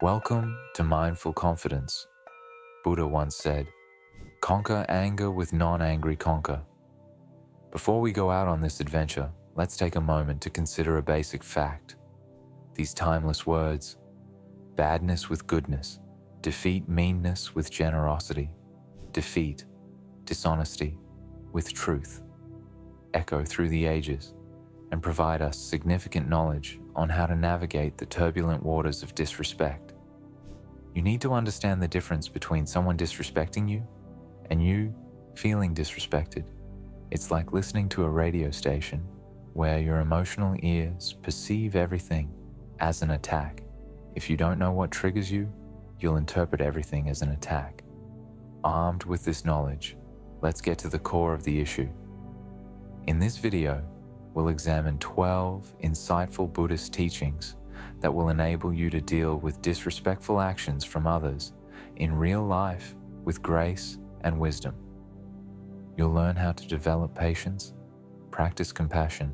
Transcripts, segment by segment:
Welcome to mindful confidence. Buddha once said, "Conquer anger with non-angry conquer." Before we go out on this adventure, let's take a moment to consider a basic fact. These timeless words, badness with goodness, defeat meanness with generosity, defeat dishonesty with truth, echo through the ages and provide us significant knowledge on how to navigate the turbulent waters of disrespect. You need to understand the difference between someone disrespecting you and you feeling disrespected. It's like listening to a radio station where your emotional ears perceive everything as an attack. If you don't know what triggers you, you'll interpret everything as an attack. Armed with this knowledge, let's get to the core of the issue. In this video, we'll examine 12 insightful Buddhist teachings that will enable you to deal with disrespectful actions from others in real life with grace and wisdom. You'll learn how to develop patience, practice compassion,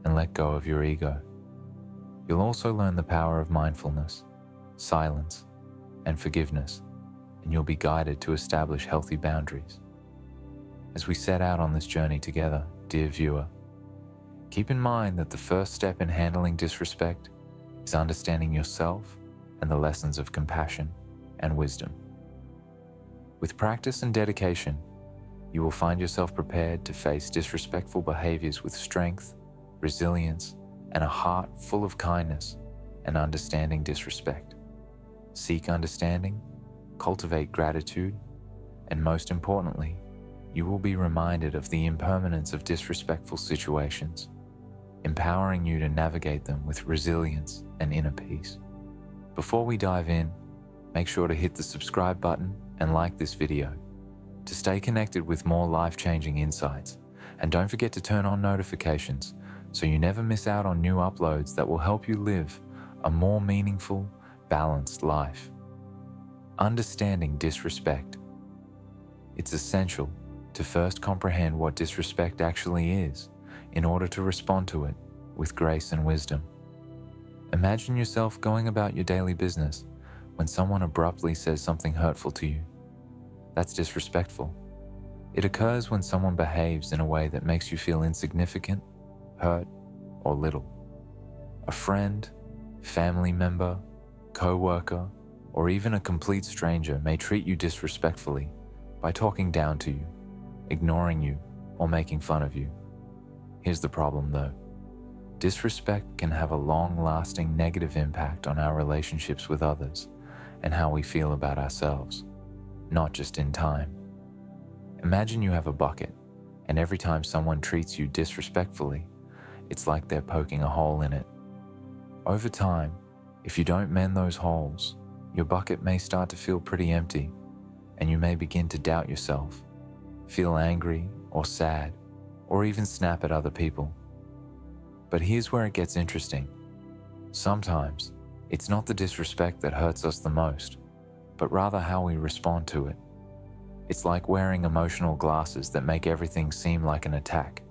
and let go of your ego. You'll also learn the power of mindfulness, silence, and forgiveness, and you'll be guided to establish healthy boundaries. As we set out on this journey together, dear viewer, keep in mind that the first step in handling disrespect is understanding yourself and the lessons of compassion and wisdom. With practice and dedication, you will find yourself prepared to face disrespectful behaviors with strength, resilience, and a heart full of kindness and understanding disrespect. Seek understanding, cultivate gratitude, and most importantly, you will be reminded of the impermanence of disrespectful situations, empowering you to navigate them with resilience and inner peace. Before we dive in, make sure to hit the subscribe button and like this video to stay connected with more life-changing insights. And don't forget to turn on notifications so you never miss out on new uploads that will help you live a more meaningful, balanced life. Understanding disrespect. It's essential to first comprehend what disrespect actually is in order to respond to it with grace and wisdom. Imagine yourself going about your daily business when someone abruptly says something hurtful to you. That's disrespectful. It occurs when someone behaves in a way that makes you feel insignificant, hurt, or little. A friend, family member, co-worker, or even a complete stranger may treat you disrespectfully by talking down to you, ignoring you, or making fun of you. Here's the problem though. Disrespect can have a long-lasting negative impact on our relationships with others and how we feel about ourselves, not just in time. Imagine you have a bucket, and every time someone treats you disrespectfully, it's like they're poking a hole in it. Over time, if you don't mend those holes, your bucket may start to feel pretty empty, and you may begin to doubt yourself, feel angry or sad, or even snap at other people. But here's where it gets interesting. Sometimes, it's not the disrespect that hurts us the most, but rather how we respond to it. It's like wearing emotional glasses that make everything seem like an attack.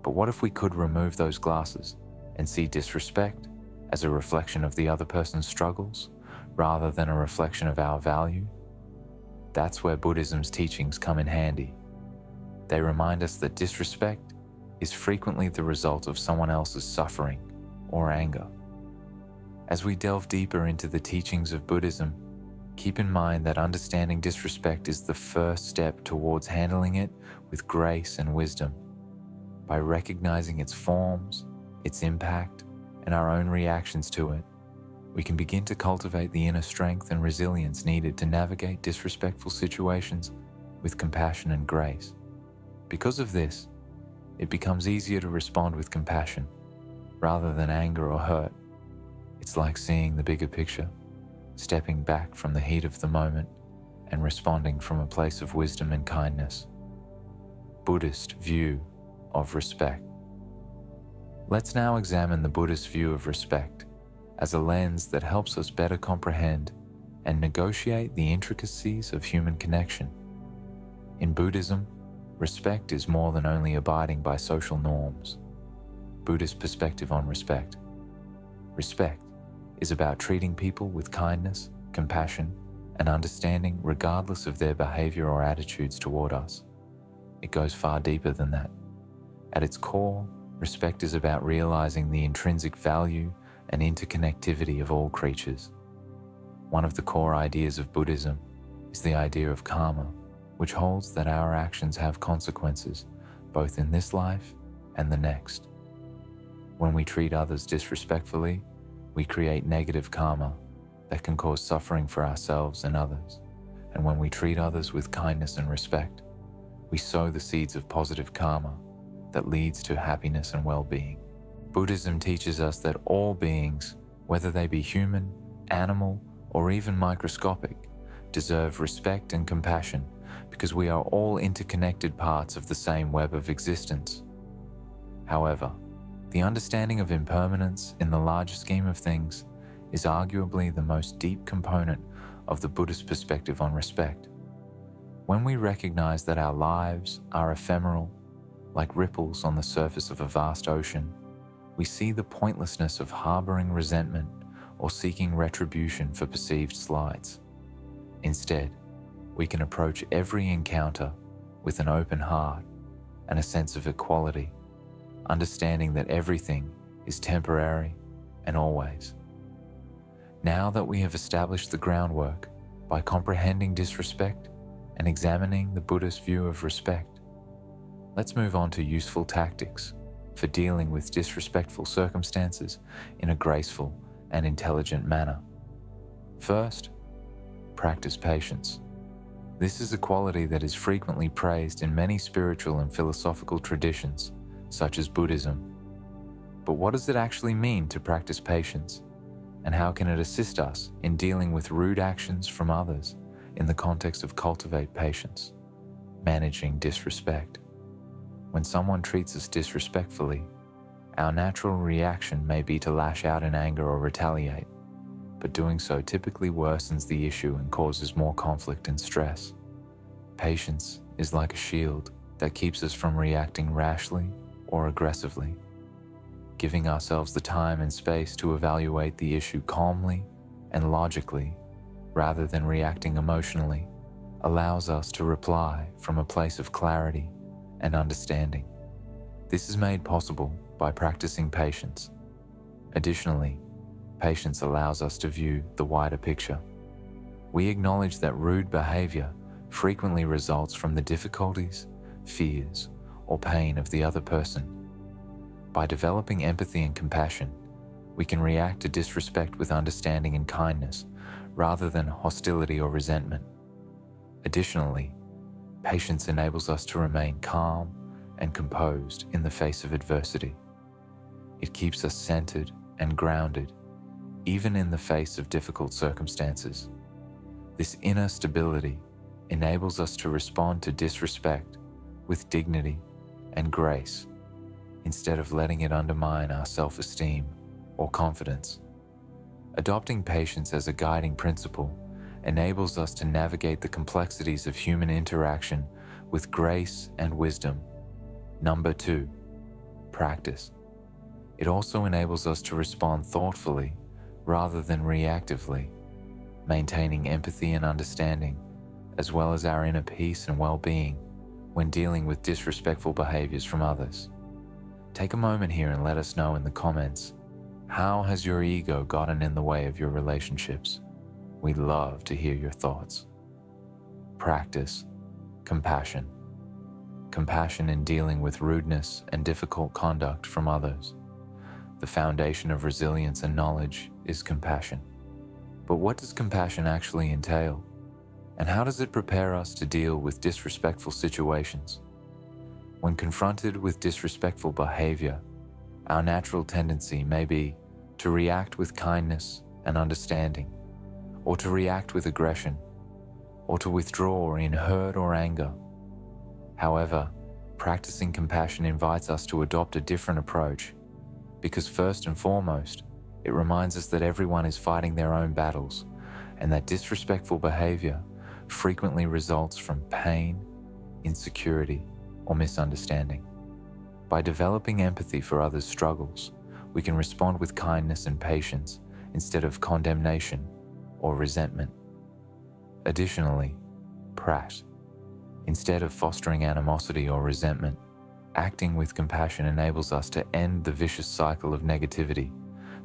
But what if we could remove those glasses and see disrespect as a reflection of the other person's struggles, rather than a reflection of our value? That's where Buddhism's teachings come in handy. They remind us that disrespect is frequently the result of someone else's suffering or anger. As we delve deeper into the teachings of Buddhism, keep in mind that understanding disrespect is the first step towards handling it with grace and wisdom. By recognizing its forms, its impact, and our own reactions to it, we can begin to cultivate the inner strength and resilience needed to navigate disrespectful situations with compassion and grace. Because of this, it becomes easier to respond with compassion rather than anger or hurt. It's like seeing the bigger picture, stepping back from the heat of the moment and responding from a place of wisdom and kindness. Buddhist view of respect. Let's now examine the Buddhist view of respect as a lens that helps us better comprehend and negotiate the intricacies of human connection. In Buddhism, respect is more than only abiding by social norms. Buddhist perspective on respect. Respect is about treating people with kindness, compassion, and understanding regardless of their behavior or attitudes toward us. It goes far deeper than that. At its core, respect is about realizing the intrinsic value and interconnectivity of all creatures. One of the core ideas of Buddhism is the idea of karma, which holds that our actions have consequences, both in this life and the next. When we treat others disrespectfully, we create negative karma that can cause suffering for ourselves and others. And when we treat others with kindness and respect, we sow the seeds of positive karma that leads to happiness and well-being. Buddhism teaches us that all beings, whether they be human, animal, or even microscopic, deserve respect and compassion because we are all interconnected parts of the same web of existence. However, the understanding of impermanence in the larger scheme of things is arguably the most deep component of the Buddhist perspective on respect. When we recognize that our lives are ephemeral, like ripples on the surface of a vast ocean, we see the pointlessness of harboring resentment or seeking retribution for perceived slights. Instead, we can approach every encounter with an open heart and a sense of equality, understanding that everything is temporary and always. Now that we have established the groundwork by comprehending disrespect and examining the Buddhist view of respect, let's move on to useful tactics for dealing with disrespectful circumstances in a graceful and intelligent manner. First, practice patience. This is a quality that is frequently praised in many spiritual and philosophical traditions, such as Buddhism. But what does it actually mean to practice patience? And how can it assist us in dealing with rude actions from others in the context of cultivate patience, managing disrespect? When someone treats us disrespectfully, our natural reaction may be to lash out in anger or retaliate, but doing so typically worsens the issue and causes more conflict and stress. Patience is like a shield that keeps us from reacting rashly or aggressively. Giving ourselves the time and space to evaluate the issue calmly and logically, rather than reacting emotionally, allows us to reply from a place of clarity and understanding. This is made possible by practicing patience. Additionally, patience allows us to view the wider picture. We acknowledge that rude behavior frequently results from the difficulties, fears, or pain of the other person. By developing empathy and compassion, we can react to disrespect with understanding and kindness, rather than hostility or resentment. Additionally, patience enables us to remain calm and composed in the face of adversity. It keeps us centered and grounded, even in the face of difficult circumstances. This inner stability enables us to respond to disrespect with dignity and grace, instead of letting it undermine our self-esteem or confidence. Adopting patience as a guiding principle enables us to navigate the complexities of human interaction with grace and wisdom. Number 2, practice. It also enables us to respond thoughtfully rather than reactively, maintaining empathy and understanding, as well as our inner peace and well-being when dealing with disrespectful behaviors from others. Take a moment here and let us know in the comments, how has your ego gotten in the way of your relationships? We'd love to hear your thoughts. Practice compassion. Compassion in dealing with rudeness and difficult conduct from others. The foundation of resilience and knowledge is compassion. But what does compassion actually entail? And how does it prepare us to deal with disrespectful situations? When confronted with disrespectful behavior, our natural tendency may be to react with kindness and understanding, or to react with aggression, or to withdraw in hurt or anger. However, practicing compassion invites us to adopt a different approach, because first and foremost, it reminds us that everyone is fighting their own battles, and that disrespectful behavior frequently results from pain, insecurity, or misunderstanding. By developing empathy for others' struggles, we can respond with kindness and patience instead of condemnation or resentment. Additionally, prat. Instead of fostering animosity or resentment, acting with compassion enables us to end the vicious cycle of negativity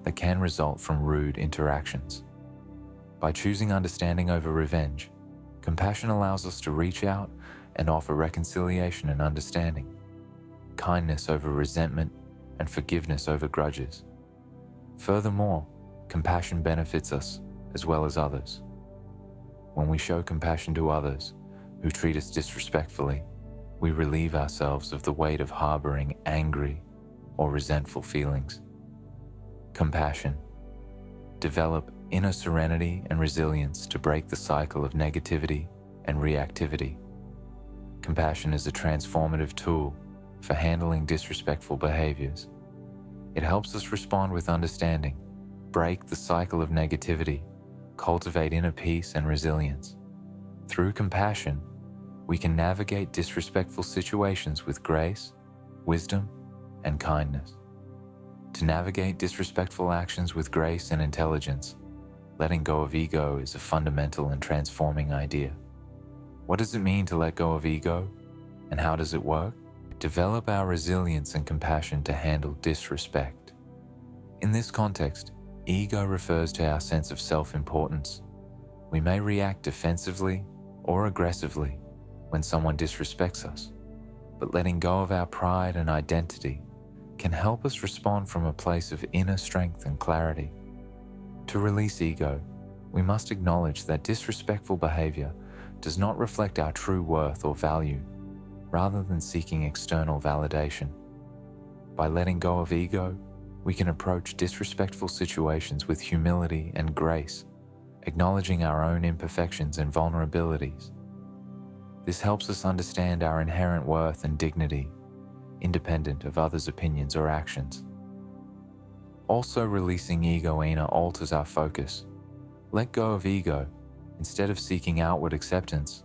that can result from rude interactions. By choosing understanding over revenge, compassion allows us to reach out and offer reconciliation and understanding, kindness over resentment, and forgiveness over grudges. Furthermore, compassion benefits us as well as others. When we show compassion to others who treat us disrespectfully, we relieve ourselves of the weight of harboring angry or resentful feelings. Compassion. Develop inner serenity and resilience to break the cycle of negativity and reactivity. Compassion is a transformative tool for handling disrespectful behaviors. It helps us respond with understanding, break the cycle of negativity, cultivate inner peace and resilience. Through compassion, we can navigate disrespectful situations with grace, wisdom, and kindness. To navigate disrespectful actions with grace and intelligence, letting go of ego is a fundamental and transforming idea. What does it mean to let go of ego, and how does it work? Develop our resilience and compassion to handle disrespect. In this context, ego refers to our sense of self-importance. We may react defensively or aggressively when someone disrespects us, but letting go of our pride and identity can help us respond from a place of inner strength and clarity. To release ego, we must acknowledge that disrespectful behavior does not reflect our true worth or value, rather than seeking external validation. By letting go of ego, we can approach disrespectful situations with humility and grace, acknowledging our own imperfections and vulnerabilities. This helps us understand our inherent worth and dignity, independent of others' opinions or actions. Also, releasing ego alters our focus. Let go of ego instead of seeking outward acceptance,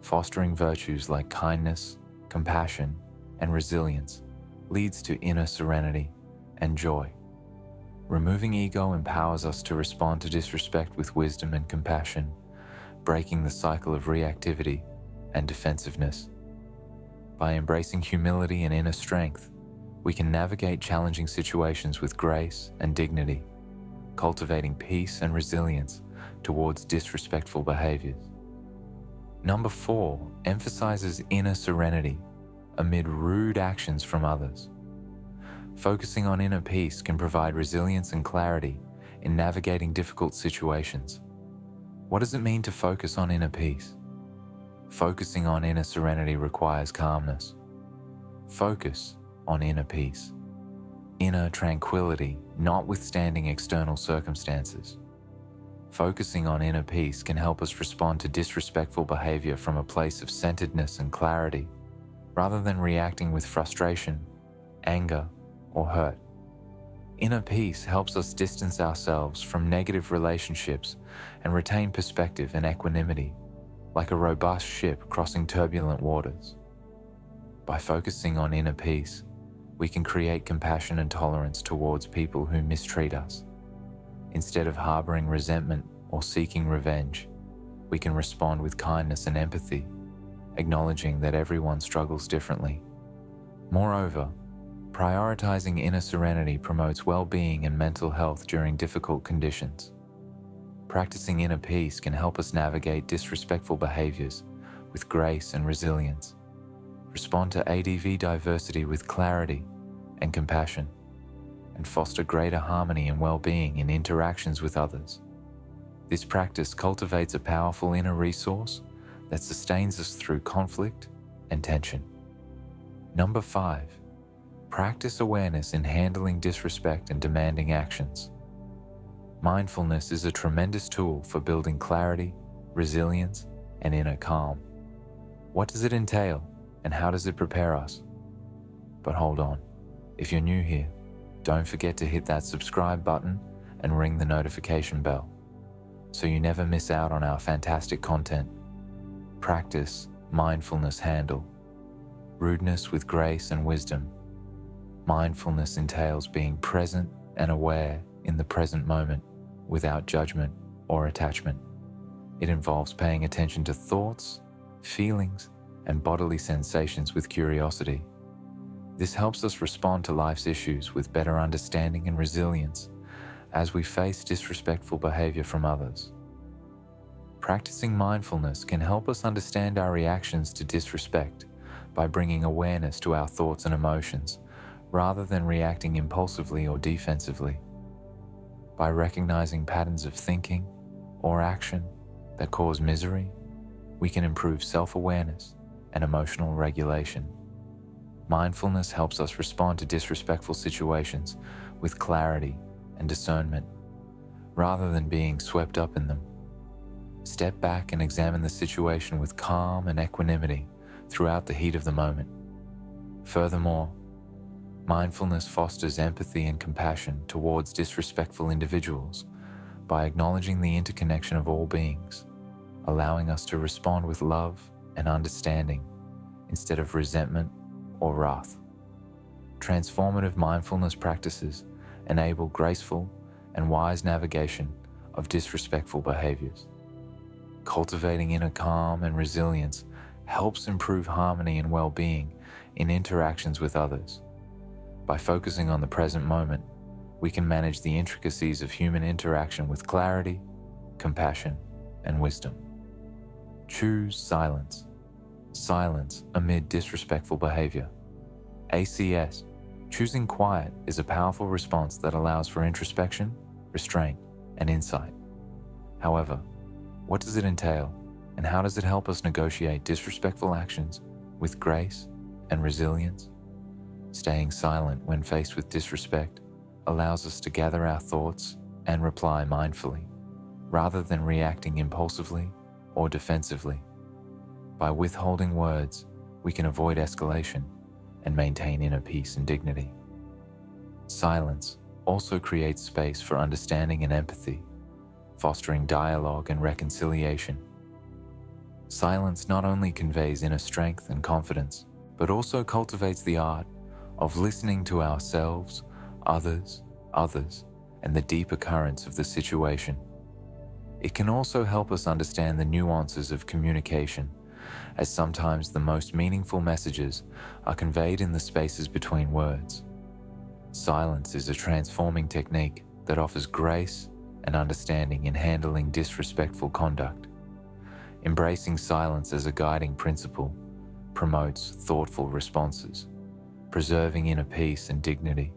fostering virtues like kindness, compassion, and resilience leads to inner serenity and joy. Removing ego empowers us to respond to disrespect with wisdom and compassion, breaking the cycle of reactivity and defensiveness. By embracing humility and inner strength, we can navigate challenging situations with grace and dignity, cultivating peace and resilience towards disrespectful behaviors. Number 4 emphasizes inner serenity amid rude actions from others. Focusing on inner peace can provide resilience and clarity in navigating difficult situations. What does it mean to focus on inner peace? Focusing on inner serenity requires calmness. Focus on inner peace, inner tranquility, notwithstanding external circumstances. Focusing on inner peace can help us respond to disrespectful behavior from a place of centeredness and clarity, rather than reacting with frustration, anger, or hurt. Inner peace helps us distance ourselves from negative relationships and retain perspective and equanimity, like a robust ship crossing turbulent waters. By focusing on inner peace, we can create compassion and tolerance towards people who mistreat us. Instead of harboring resentment or seeking revenge, we can respond with kindness and empathy, acknowledging that everyone struggles differently. Moreover, prioritizing inner serenity promotes well-being and mental health during difficult conditions. Practicing inner peace can help us navigate disrespectful behaviors with grace and resilience, respond to ADV diversity with clarity and compassion, and foster greater harmony and well-being in interactions with others. This practice cultivates a powerful inner resource that sustains us through conflict and tension. Number 5, practice awareness in handling disrespect and demanding actions. Mindfulness is a tremendous tool for building clarity, resilience, and inner calm. What does it entail, and how does it prepare us? But hold on, if you're new here, don't forget to hit that subscribe button and ring the notification bell so you never miss out on our fantastic content. Practice mindfulness handle. Rudeness with grace and wisdom. Mindfulness entails being present and aware in the present moment, without judgment or attachment. It involves paying attention to thoughts, feelings, and bodily sensations with curiosity. This helps us respond to life's issues with better understanding and resilience as we face disrespectful behavior from others. Practicing mindfulness can help us understand our reactions to disrespect by bringing awareness to our thoughts and emotions rather than reacting impulsively or defensively. By recognizing patterns of thinking or action that cause misery, we can improve self-awareness and emotional regulation. Mindfulness helps us respond to disrespectful situations with clarity and discernment, rather than being swept up in them. Step back and examine the situation with calm and equanimity throughout the heat of the moment. Furthermore, mindfulness fosters empathy and compassion towards disrespectful individuals by acknowledging the interconnection of all beings, allowing us to respond with love and understanding instead of resentment or wrath. Transformative mindfulness practices enable graceful and wise navigation of disrespectful behaviors. Cultivating inner calm and resilience helps improve harmony and well-being in interactions with others. By focusing on the present moment, we can manage the intricacies of human interaction with clarity, compassion, and wisdom. Choose silence. Silence amid disrespectful behavior. ACS, choosing quiet, is a powerful response that allows for introspection, restraint, and insight. However, what does it entail, and how does it help us negotiate disrespectful actions with grace and resilience? Staying silent when faced with disrespect allows us to gather our thoughts and reply mindfully, rather than reacting impulsively or defensively. By withholding words, we can avoid escalation and maintain inner peace and dignity. Silence also creates space for understanding and empathy, fostering dialogue and reconciliation. Silence not only conveys inner strength and confidence, but also cultivates the art of listening to ourselves, others, and the deeper currents of the situation. It can also help us understand the nuances of communication, as sometimes the most meaningful messages are conveyed in the spaces between words. Silence is a transforming technique that offers grace and understanding in handling disrespectful conduct. Embracing silence as a guiding principle promotes thoughtful responses, preserving inner peace and dignity,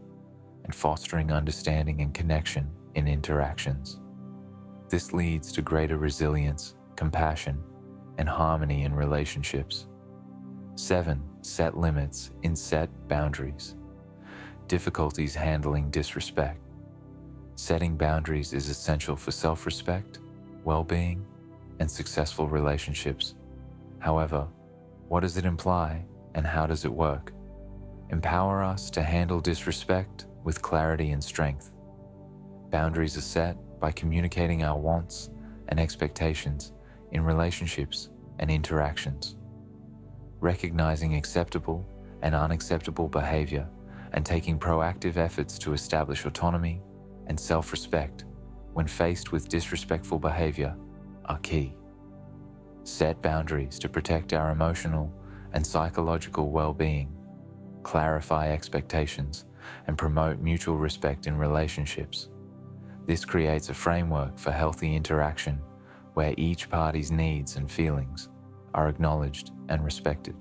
and fostering understanding and connection in interactions. This leads to greater resilience, compassion, and harmony in relationships. 7. Set limits in set boundaries. Difficulties handling disrespect. Setting boundaries is essential for self-respect, well-being, and successful relationships. However, what does it imply and how does it work? Empower us to handle disrespect with clarity and strength. Boundaries are set by communicating our wants and expectations in relationships and interactions. Recognizing acceptable and unacceptable behavior and taking proactive efforts to establish autonomy and self-respect when faced with disrespectful behavior are key. Set boundaries to protect our emotional and psychological well-being, clarify expectations, and promote mutual respect in relationships. This creates a framework for healthy interaction where each party's needs and feelings are acknowledged and respected.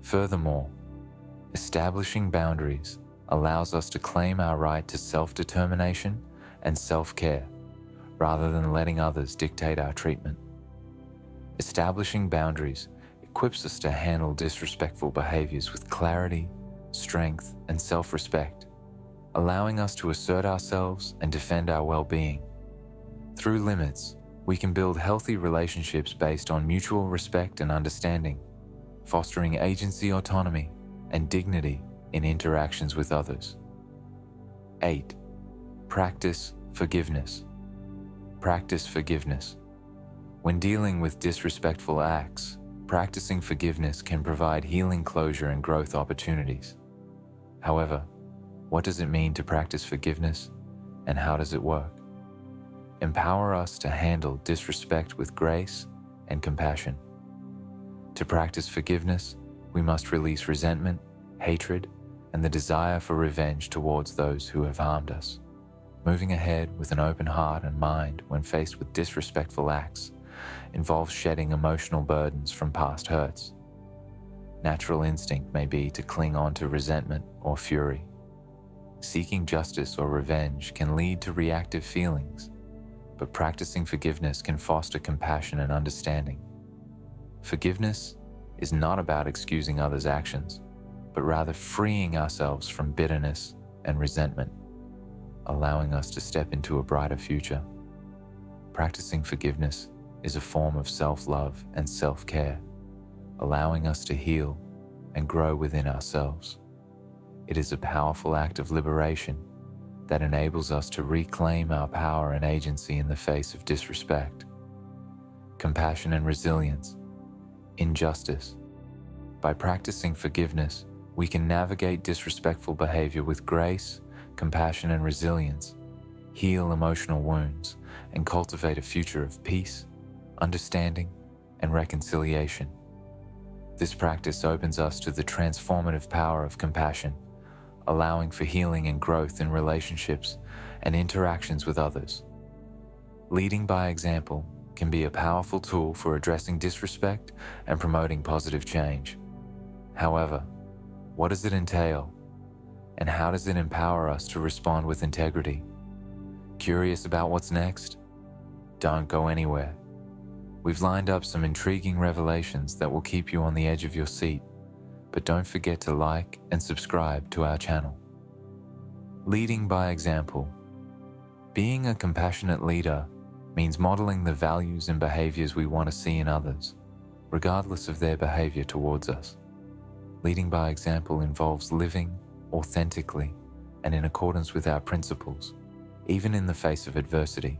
Furthermore, establishing boundaries allows us to claim our right to self-determination and self-care, rather than letting others dictate our treatment. Establishing boundaries equips us to handle disrespectful behaviors with clarity, strength, and self-respect, allowing us to assert ourselves and defend our well-being. Through limits, we can build healthy relationships based on mutual respect and understanding, fostering agency, autonomy, and dignity in interactions with others. 8. Practice forgiveness. Practice forgiveness. When dealing with disrespectful acts, practicing forgiveness can provide healing closure and growth opportunities. However, what does it mean to practice forgiveness, and how does it work? empower us to handle disrespect with grace and compassion. To practice forgiveness, we must release resentment, hatred, and the desire for revenge towards those who have harmed us. Moving ahead with an open heart and mind when faced with disrespectful acts involves shedding emotional burdens from past hurts. Natural instinct may be to cling on to resentment or fury. Seeking justice or revenge can lead to reactive feelings, but practicing forgiveness can foster compassion and understanding. Forgiveness is not about excusing others' actions, but rather freeing ourselves from bitterness and resentment, allowing us to step into a brighter future. Practicing forgiveness is a form of self-love and self-care, allowing us to heal and grow within ourselves. It is a powerful act of liberation that enables us to reclaim our power and agency in the face of disrespect. Compassion and resilience. Injustice. By practicing forgiveness, we can navigate disrespectful behavior with grace, compassion, and resilience, heal emotional wounds, and cultivate a future of peace, understanding, and reconciliation. This practice opens us to the transformative power of compassion, allowing for healing and growth in relationships and interactions with others. Leading by example can be a powerful tool for addressing disrespect and promoting positive change. However, what does it entail, and how does it empower us to respond with integrity? Curious about what's next? Don't go anywhere. We've lined up some intriguing revelations that will keep you on the edge of your seat, but don't forget to like and subscribe to our channel. Leading by example. Being a compassionate leader means modeling the values and behaviors we want to see in others, regardless of their behavior towards us. Leading by example involves living authentically and in accordance with our principles, even in the face of adversity.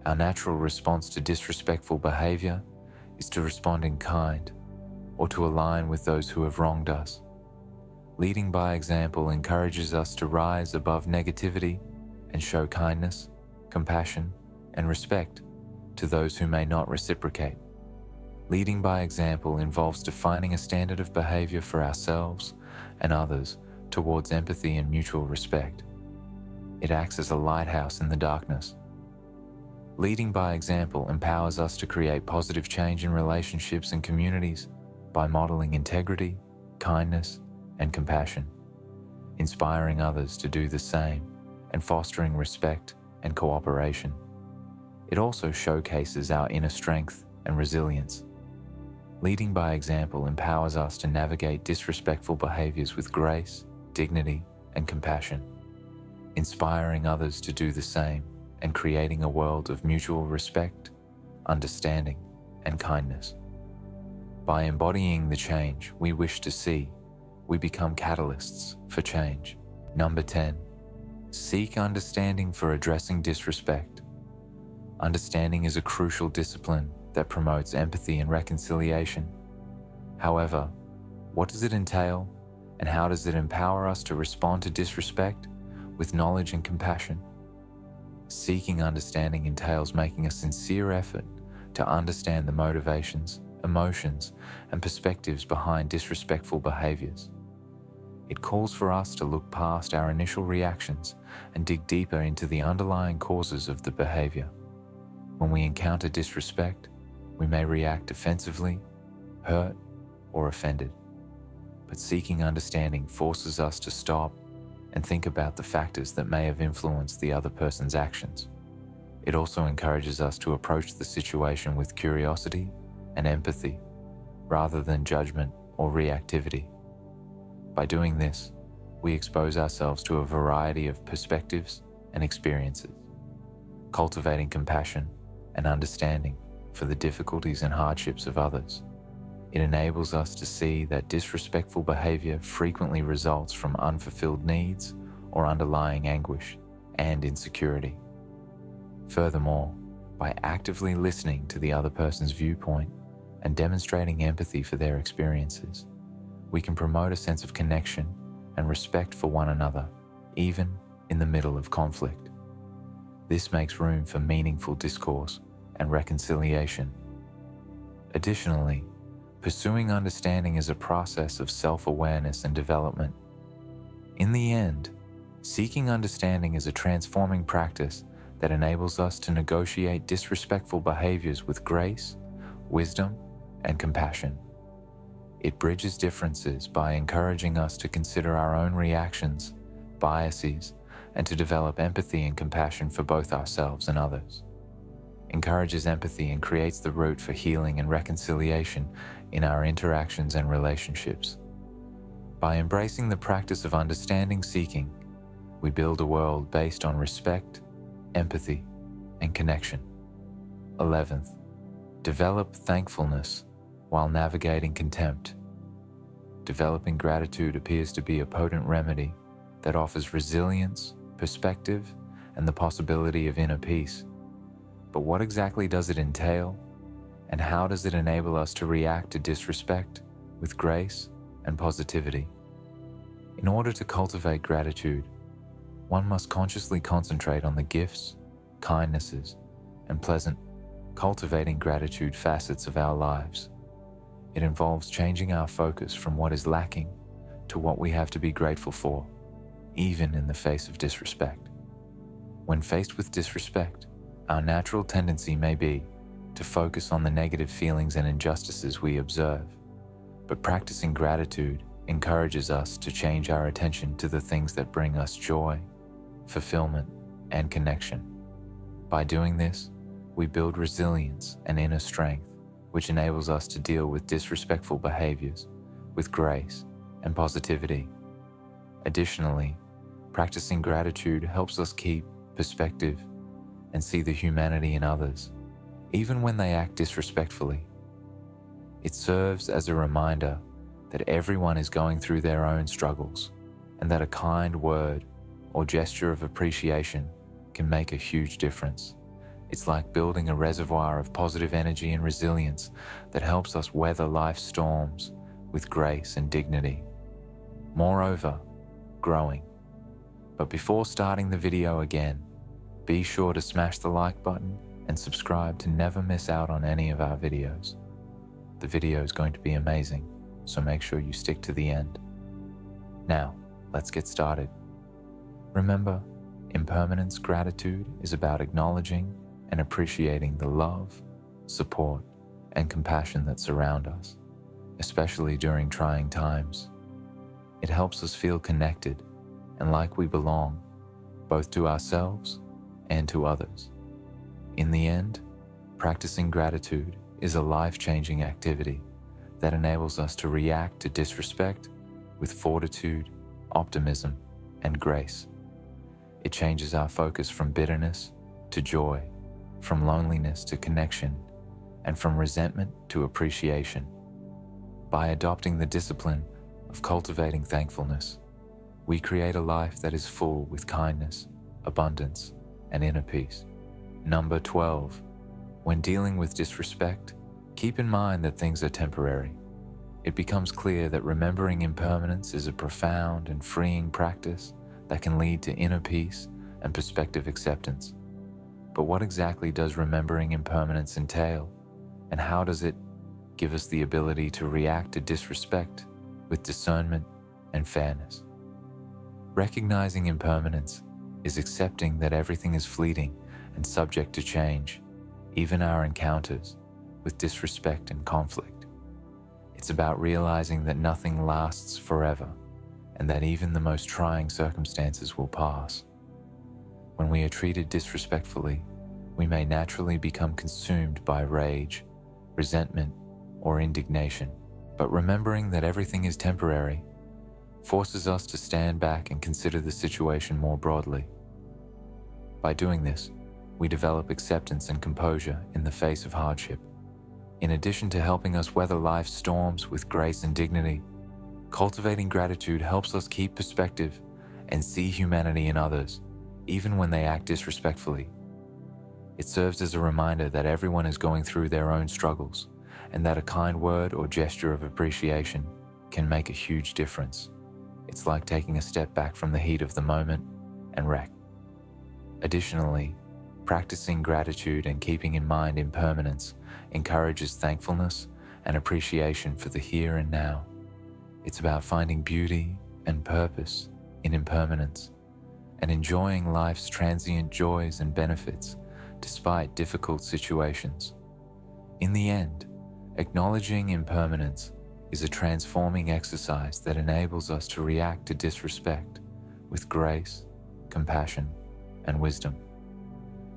Our natural response to disrespectful behavior is to respond in kind or to align with those who have wronged us. Leading by example encourages us to rise above negativity and show kindness, compassion, and respect to those who may not reciprocate. Leading by example involves defining a standard of behavior for ourselves and others towards empathy and mutual respect. It acts as a lighthouse in the darkness. Leading by example empowers us to create positive change in relationships and communities by modeling integrity, kindness, and compassion, inspiring others to do the same and fostering respect and cooperation. It also showcases our inner strength and resilience. Leading by example empowers us to navigate disrespectful behaviors with grace, dignity, and compassion, inspiring others to do the same and creating a world of mutual respect, understanding, and kindness. By embodying the change we wish to see, we become catalysts for change. Number 10. Seek understanding for addressing disrespect. Understanding is a crucial discipline that promotes empathy and reconciliation. However, what does it entail, and how does it empower us to respond to disrespect with knowledge and compassion? Seeking understanding entails making a sincere effort to understand the motivations, emotions, and perspectives behind disrespectful behaviors. It calls for us to look past our initial reactions and dig deeper into the underlying causes of the behavior. When we encounter disrespect, we may react defensively, hurt, or offended. But seeking understanding forces us to stop and think about the factors that may have influenced the other person's actions. It also encourages us to approach the situation with curiosity and empathy, rather than judgment or reactivity. By doing this, we expose ourselves to a variety of perspectives and experiences, cultivating compassion and understanding for the difficulties and hardships of others. It enables us to see that disrespectful behavior frequently results from unfulfilled needs or underlying anguish and insecurity. Furthermore, by actively listening to the other person's viewpoint and demonstrating empathy for their experiences, we can promote a sense of connection and respect for one another, even in the middle of conflict. This makes room for meaningful discourse and reconciliation. Additionally, pursuing understanding is a process of self-awareness and development. In the end, seeking understanding is a transforming practice that enables us to negotiate disrespectful behaviors with grace, wisdom, and compassion. It bridges differences by encouraging us to consider our own reactions, biases, and to develop empathy and compassion for both ourselves and others. Encourages empathy and creates the root for healing and reconciliation in our interactions and relationships. By embracing the practice of understanding seeking, we build a world based on respect, empathy, and connection. 11th, develop thankfulness while navigating contempt. Developing gratitude appears to be a potent remedy that offers resilience, perspective, and the possibility of inner peace. But what exactly does it entail, and how does it enable us to react to disrespect with grace and positivity? In order to cultivate gratitude, one must consciously concentrate on the gifts, kindnesses, and pleasant, cultivating gratitude facets of our lives. It involves changing our focus from what is lacking to what we have to be grateful for, even in the face of disrespect. When faced with disrespect, our natural tendency may be to focus on the negative feelings and injustices we observe, but practicing gratitude encourages us to change our attention to the things that bring us joy, fulfillment, and connection. By doing this, we build resilience and inner strength, which enables us to deal with disrespectful behaviors with grace and positivity. Additionally, practicing gratitude helps us keep perspective and see the humanity in others, even when they act disrespectfully. It serves as a reminder that everyone is going through their own struggles, and that a kind word or gesture of appreciation can make a huge difference. It's like building a reservoir of positive energy and resilience that helps us weather life's storms with grace and dignity. Moreover, growing. But before starting the video again, be sure to smash the like button and subscribe to never miss out on any of our videos. The video is going to be amazing, so make sure you stick to the end. Now, let's get started. Remember, impermanence gratitude is about acknowledging and appreciating the love, support, and compassion that surround us, especially during trying times. It helps us feel connected and like we belong, both to ourselves and to others. In the end, practicing gratitude is a life-changing activity that enables us to react to disrespect with fortitude, optimism, and grace. It changes our focus from bitterness to joy, from loneliness to connection, and from resentment to appreciation. By adopting the discipline of cultivating thankfulness, we create a life that is full with kindness, abundance, and inner peace. Number 12. When dealing with disrespect, keep in mind that things are temporary. It becomes clear that remembering impermanence is a profound and freeing practice that can lead to inner peace and perspective acceptance. But what exactly does remembering impermanence entail, and how does it give us the ability to react to disrespect with discernment and fairness? Recognizing impermanence is accepting that everything is fleeting and subject to change, even our encounters with disrespect and conflict. It's about realizing that nothing lasts forever, and that even the most trying circumstances will pass. When we are treated disrespectfully, we may naturally become consumed by rage, resentment, or indignation. But remembering that everything is temporary forces us to stand back and consider the situation more broadly. By doing this, we develop acceptance and composure in the face of hardship. In addition to helping us weather life's storms with grace and dignity, cultivating gratitude helps us keep perspective and see humanity in others, even when they act disrespectfully. It serves as a reminder that everyone is going through their own struggles, and that a kind word or gesture of appreciation can make a huge difference. It's like taking a step back from the heat of the moment and wreck. Additionally, Practicing gratitude and keeping in mind impermanence encourages thankfulness and appreciation for the here and now. It's about finding beauty and purpose in impermanence and enjoying life's transient joys and benefits despite difficult situations. In the end, acknowledging impermanence is a transforming exercise that enables us to react to disrespect with grace, compassion, and wisdom.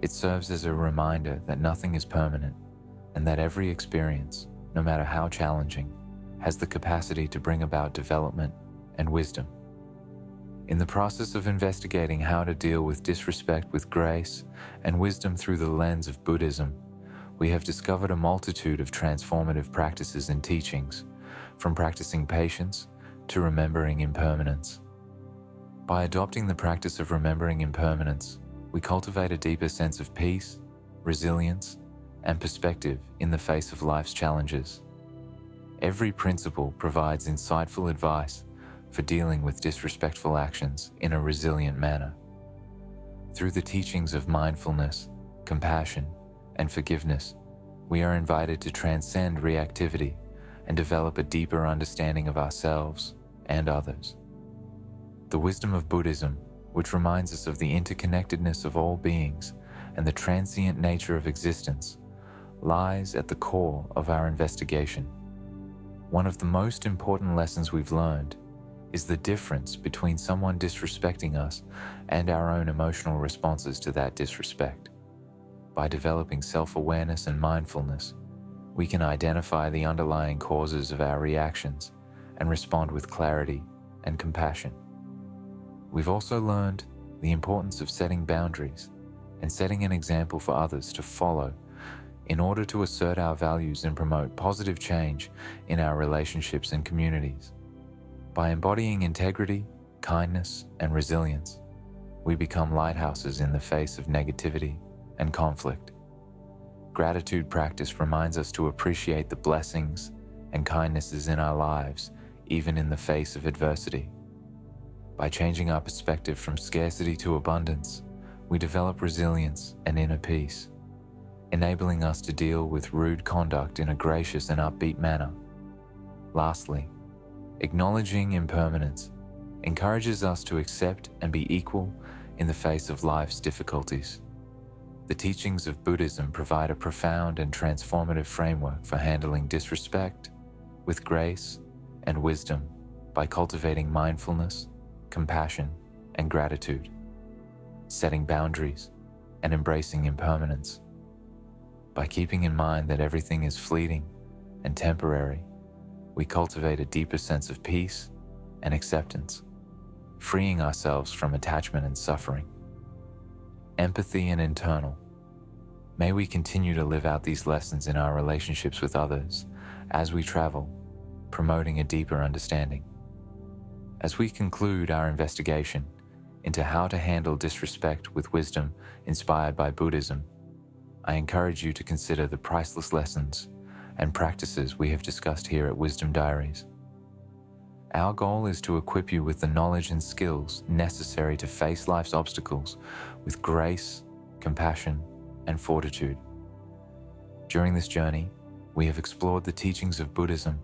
It serves as a reminder that nothing is permanent and that every experience, no matter how challenging, has the capacity to bring about development and wisdom. In the process of investigating how to deal with disrespect with grace and wisdom through the lens of Buddhism, we have discovered a multitude of transformative practices and teachings, from practicing patience to remembering impermanence. By adopting the practice of remembering impermanence, we cultivate a deeper sense of peace, resilience, and perspective in the face of life's challenges. Every principle provides insightful advice for dealing with disrespectful actions in a resilient manner. Through the teachings of mindfulness, compassion, and forgiveness, we are invited to transcend reactivity and develop a deeper understanding of ourselves and others. The wisdom of Buddhism, which reminds us of the interconnectedness of all beings and the transient nature of existence, lies at the core of our investigation. One of the most important lessons we've learned is the difference between someone disrespecting us and our own emotional responses to that disrespect. By developing self-awareness and mindfulness, we can identify the underlying causes of our reactions and respond with clarity and compassion. We've also learned the importance of setting boundaries and setting an example for others to follow in order to assert our values and promote positive change in our relationships and communities. By embodying integrity, kindness, and resilience, we become lighthouses in the face of negativity and conflict. Gratitude practice reminds us to appreciate the blessings and kindnesses in our lives, even in the face of adversity. By changing our perspective from scarcity to abundance, we develop resilience and inner peace, enabling us to deal with rude conduct in a gracious and upbeat manner. Lastly, acknowledging impermanence encourages us to accept and be equal in the face of life's difficulties. The teachings of Buddhism provide a profound and transformative framework for handling disrespect with grace and wisdom by cultivating mindfulness, compassion, and gratitude, setting boundaries, and embracing impermanence. By keeping in mind that everything is fleeting and temporary, we cultivate a deeper sense of peace and acceptance, freeing ourselves from attachment and suffering. Empathy and internal. May we continue to live out these lessons in our relationships with others as we travel, promoting a deeper understanding. As we conclude our investigation into how to handle disrespect with wisdom inspired by Buddhism, I encourage you to consider the priceless lessons and practices we have discussed here at Wisdom Diaries. Our goal is to equip you with the knowledge and skills necessary to face life's obstacles with grace, compassion, and fortitude. During this journey, we have explored the teachings of Buddhism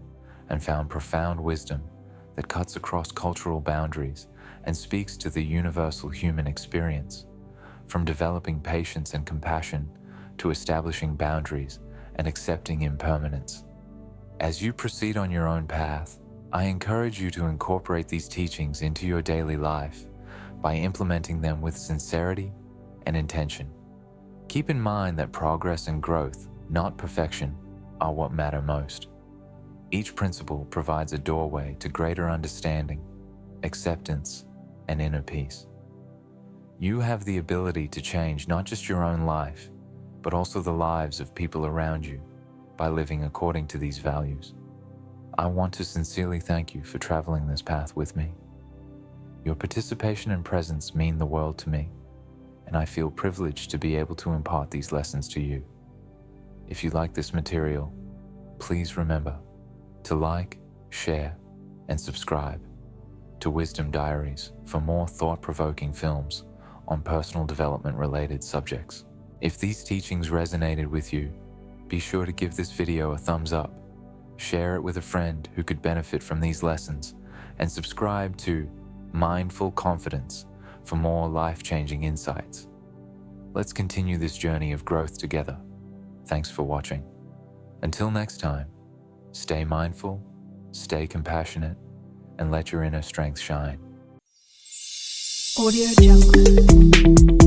and found profound wisdom that cuts across cultural boundaries and speaks to the universal human experience, from developing patience and compassion to establishing boundaries and accepting impermanence. As you proceed on your own path, I encourage you to incorporate these teachings into your daily life by implementing them with sincerity and intention. Keep in mind that progress and growth, not perfection, are what matter most. Each principle provides a doorway to greater understanding, acceptance, and inner peace. You have the ability to change not just your own life, but also the lives of people around you by living according to these values. I want to sincerely thank you for traveling this path with me. Your participation and presence mean the world to me, and I feel privileged to be able to impart these lessons to you. If you like this material, please remember to like, share, and subscribe to Wisdom Diaries for more thought-provoking films on personal development-related subjects. If these teachings resonated with you, be sure to give this video a thumbs up, share it with a friend who could benefit from these lessons, and subscribe to Mindful Confidence for more life-changing insights. Let's continue this journey of growth together. Thanks for watching. Until next time, stay mindful, stay compassionate, and let your inner strength shine. Audio Jungle.